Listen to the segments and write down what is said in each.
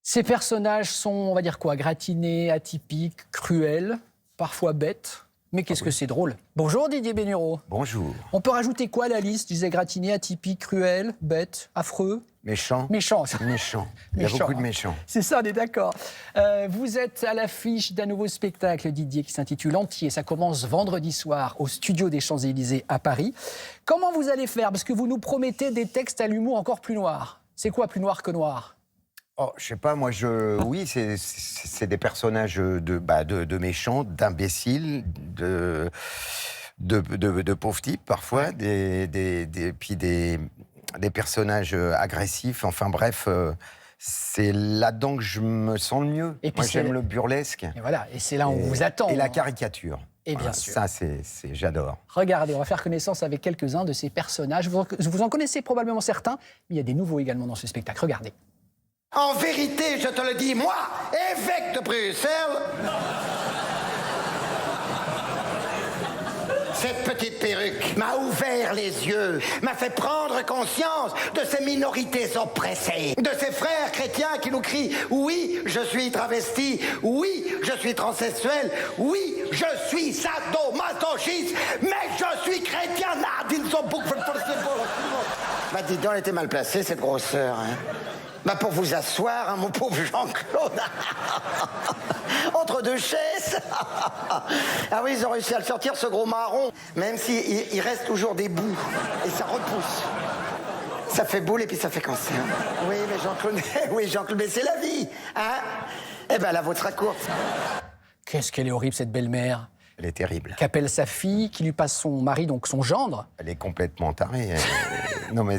Ces personnages sont, on va dire quoi, gratinés, atypiques, cruels, parfois bêtes. Mais qu'est-ce que c'est drôle. Bonjour Didier Bénureau. Bonjour. On peut rajouter quoi à la liste? Je disais gratiné, atypique, cruel, bête, affreux. Méchant. Méchant. Méchant. Il y a beaucoup de méchants. C'est ça, on est d'accord. Vous êtes à l'affiche d'un nouveau spectacle, Didier, qui s'intitule Entier. Ça commence vendredi soir au Studio des Champs-Élysées à Paris. Comment vous allez faire? Parce que vous nous promettez des textes à l'humour encore plus noirs. C'est quoi plus noir que noir? Oh, je sais pas, oui, c'est des personnages de méchants, d'imbéciles, de pauvres types parfois, puis des personnages agressifs. Enfin bref, c'est là-dedans que je me sens le mieux. Et puis moi, j'aime le burlesque. Et voilà, et c'est là où on vous attend. Et la caricature. Et bien voilà, sûr. Ça, j'adore. Regardez, on va faire connaissance avec quelques-uns de ces personnages. Vous en connaissez probablement certains, mais il y a des nouveaux également dans ce spectacle. Regardez. En vérité, je te le dis, moi, évêque de Bruxelles, cette petite perruque m'a ouvert les yeux, m'a fait prendre conscience de ces minorités oppressées, de ces frères chrétiens qui nous crient « Oui, je suis travesti, oui, je suis transsexuel, oui, je suis sadomasochiste, mais je suis chrétien !» Bah dis donc, elle était mal placée, cette grosseur, hein. Bah pour vous asseoir, hein, mon pauvre Jean-Claude. Entre deux chaises. Ah oui, ils ont réussi à le sortir, ce gros marron. Même s'il reste toujours des bouts. Et ça repousse. Ça fait boule et puis ça fait cancer. Oui, mais Jean-Claude, mais c'est la vie. Hein? Eh ben, la vôtre sera courte. Qu'est-ce qu'elle est horrible, cette belle-mère. Elle est terrible. Qu'appelle sa fille, qui lui passe son mari, donc son gendre. Elle est complètement tarée. Non, mais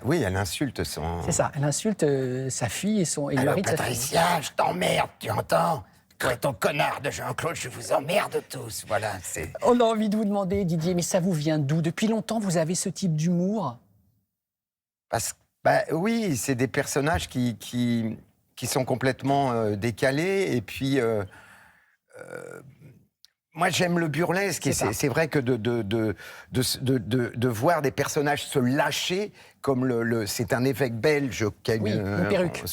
oui, elle insulte son... C'est ça, elle insulte sa fille et le mari de sa fille. Patricia, je t'emmerde, tu entends? Toi et ton connard de Jean-Claude, je vous emmerde tous. Voilà, c'est... On a envie de vous demander, Didier, mais ça vous vient d'où? Depuis longtemps, vous avez ce type d'humour? Oui, c'est des personnages qui sont complètement décalés. Et puis... moi, j'aime le burlesque, et c'est vrai que de voir des personnages se lâcher, comme c'est un évêque belge qui a une perruque,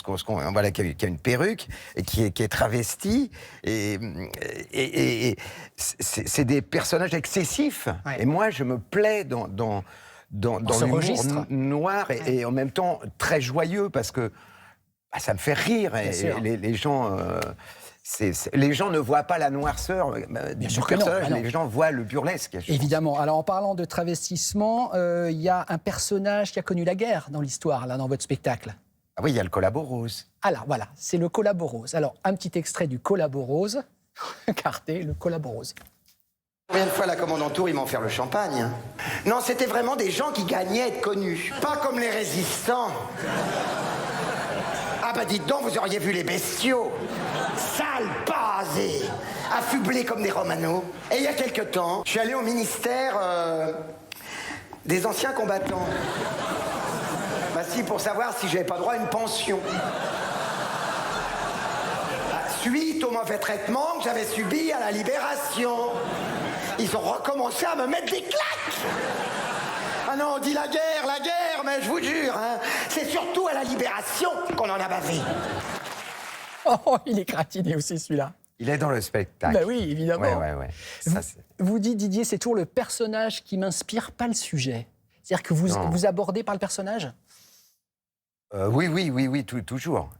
voilà, qui a une perruque et qui est travesti, et c'est des personnages excessifs. Ouais. Et moi, je me plais dans l'humour noir et en même temps très joyeux, parce que ça me fait rire, et les gens... les gens ne voient pas la noirceur du personnage, les gens voient le burlesque. Évidemment. Alors, en parlant de travestissement, il y a un personnage qui a connu la guerre dans l'histoire, là, dans votre spectacle. Ah oui, il y a le Collaborose. Alors, voilà, c'est le Collaborose. Alors, un petit extrait du Collaborose. Regardez, le Collaborose. Combien de fois la commandantour, ils m'ont offert le champagne, hein. Non, c'était vraiment des gens qui gagnaient à être connus. Pas comme les résistants. Ah bah dites donc, vous auriez vu les bestiaux. Sales, basés, affublés comme des romanos. Et il y a quelque temps, je suis allé au ministère des anciens combattants. Bah si, pour savoir si j'avais pas droit à une pension. Suite au mauvais traitement que j'avais subi à la Libération. Ils ont recommencé à me mettre des claques. Ah non, on dit la guerre, mais je vous jure, hein, c'est surtout à la Libération qu'on en a bavé. Oh, il est gratiné aussi, celui-là. Il est dans le spectacle. Ben oui, évidemment. Ouais. Vous dites, Didier, c'est toujours le personnage qui m'inspire, pas le sujet. C'est-à-dire que vous abordez par le personnage? Oui, toujours.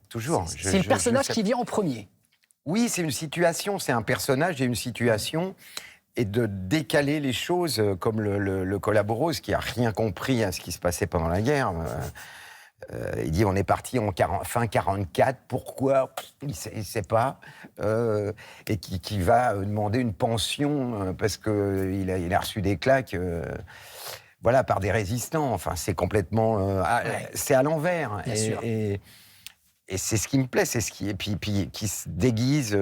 C'est le personnage qui vient en premier. Oui, c'est une situation, c'est un personnage et une situation, et de décaler les choses, comme le Collaborose, qui n'a rien compris à ce qui se passait pendant la guerre. Il dit, on est parti en fin 44, pourquoi? Il ne sait pas. Et qui va demander une pension parce qu'il a reçu des claques voilà, par des résistants. Enfin, c'est complètement... c'est à l'envers. Et c'est ce qui me plaît, c'est ce qui... Et puis qui se déguise...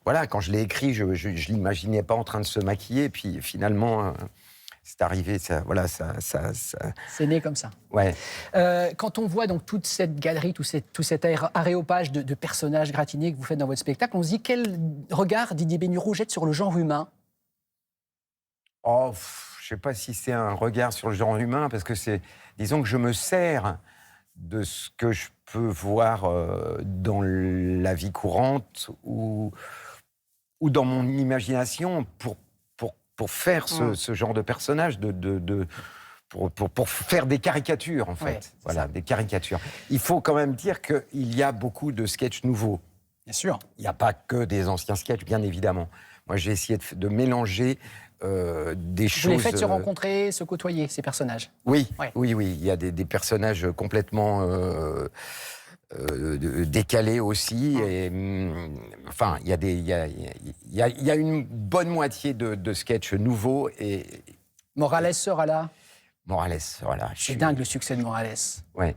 voilà, quand je l'ai écrit, je ne l'imaginais pas en train de se maquiller. Puis finalement... c'est arrivé, C'est né comme ça. Ouais. Quand on voit donc toute cette galerie, tout cet aréopage de personnages gratinés que vous faites dans votre spectacle, on se dit quel regard Didier Bénureau jette sur le genre humain? Oh, je ne sais pas si c'est un regard sur le genre humain, parce que disons que je me sers de ce que je peut voir dans la vie courante ou dans mon imagination pour faire ce genre de personnage, pour faire des caricatures, en fait. Ouais, voilà, des caricatures. Il faut quand même dire qu'il y a beaucoup de sketchs nouveaux. Bien sûr. Il n'y a pas que des anciens sketchs, bien évidemment. Moi, j'ai essayé de mélanger des choses... Vous les faites se rencontrer, se côtoyer, ces personnages. Oui, Ouais. oui. Il y a des personnages complètement décalés aussi. Et, enfin, il y a une bonne moitié de sketchs nouveaux. Et Morales sera là. Morales, voilà. C'est dingue le succès de Morales. Ouais,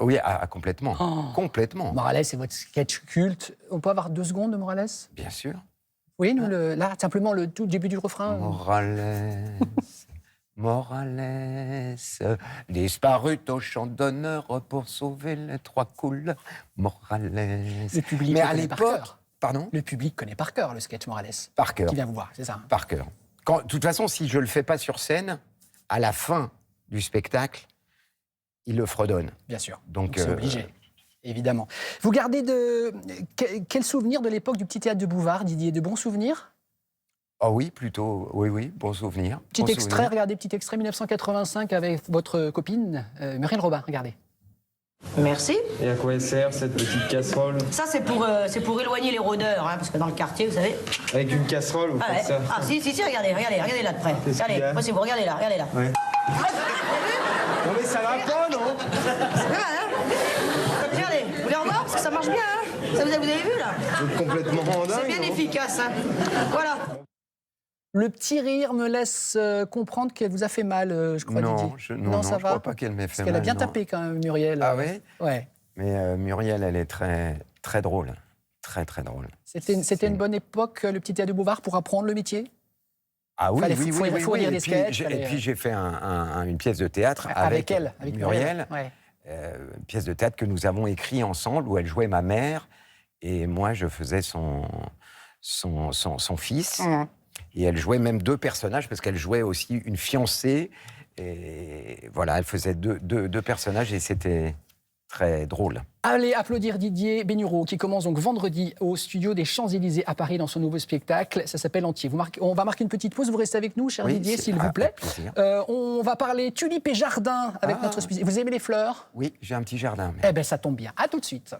oui, complètement. Oh. Complètement. Morales, c'est votre sketch culte. On peut avoir 2 secondes de Morales? Bien sûr. Oui, nous, là, simplement le tout début du refrain. Morales, disparu au champ d'honneur pour sauver les 3 couleurs. Morales. Le public Mais le à connaît par l'époque, cœur. pardon, Le public connaît par cœur le sketch Morales. par cœur, Qui vient vous voir, c'est ça? par cœur. De toute façon, si je le fais pas sur scène, à la fin du spectacle, il le fredonne. Bien sûr. Donc, c'est obligé. Évidemment. Vous gardez quel souvenir de l'époque du petit théâtre de Bouvard, Didier? De bons souvenirs? Ah oui, plutôt, oui, bon souvenir. Petit bon extrait, souvenir. regardez, petit extrait 1985 avec votre copine Muriel Robin, regardez. Merci. Et à quoi elle sert cette petite casserole? Ça, c'est pour éloigner les rôdeurs, hein, parce que dans le quartier, vous savez. Avec une casserole, vous Ah, faites ouais. ça? Ah, si, regardez là de près. Qu'est-ce qu'il y Regardez, a moi, c'est vous, regardez là. Ouais. Non mais ça va pas, non? C'est vrai, hein? Regardez, vous voulez en voir? Parce que ça marche bien, hein? Ça, vous avez vu, là? Vous êtes complètement dingue. C'est bien non? efficace, hein? Voilà. Le petit rire me laisse comprendre qu'elle vous a fait mal, je crois, Non, Didier. non, ça je va. crois pas qu'elle m'ait Parce fait qu'elle a mal, bien non. tapé quand même, Muriel. Ah ouais? Ouais. Mais Muriel, elle est très, très drôle. Très, très drôle. C'était une bonne époque, le petit théâtre de Bouvard, pour apprendre le métier? Ah oui, Fallait oui, faut lire des Et puis, sketchs, et fallait, puis j'ai fait une pièce de théâtre Avec elle, avec Muriel. Ouais. Une pièce de théâtre que nous avons écrit ensemble, où elle jouait ma mère, et moi, je faisais son fils. Mmh. Et elle jouait même 2 personnages, parce qu'elle jouait aussi une fiancée. Et voilà, elle faisait deux personnages, et c'était très drôle. Allez applaudir Didier Bénureau, qui commence donc vendredi au studio des Champs-Élysées à Paris dans son nouveau spectacle. Ça s'appelle Entier. On va marquer une petite pause. Vous restez avec nous, cher Oui, Didier, c'est- s'il vous plaît. avec plaisir. On va parler tulipes et jardins avec notre spécialiste. Vous aimez les fleurs? Oui, j'ai un petit jardin. Eh bien, ça tombe bien. À tout de suite.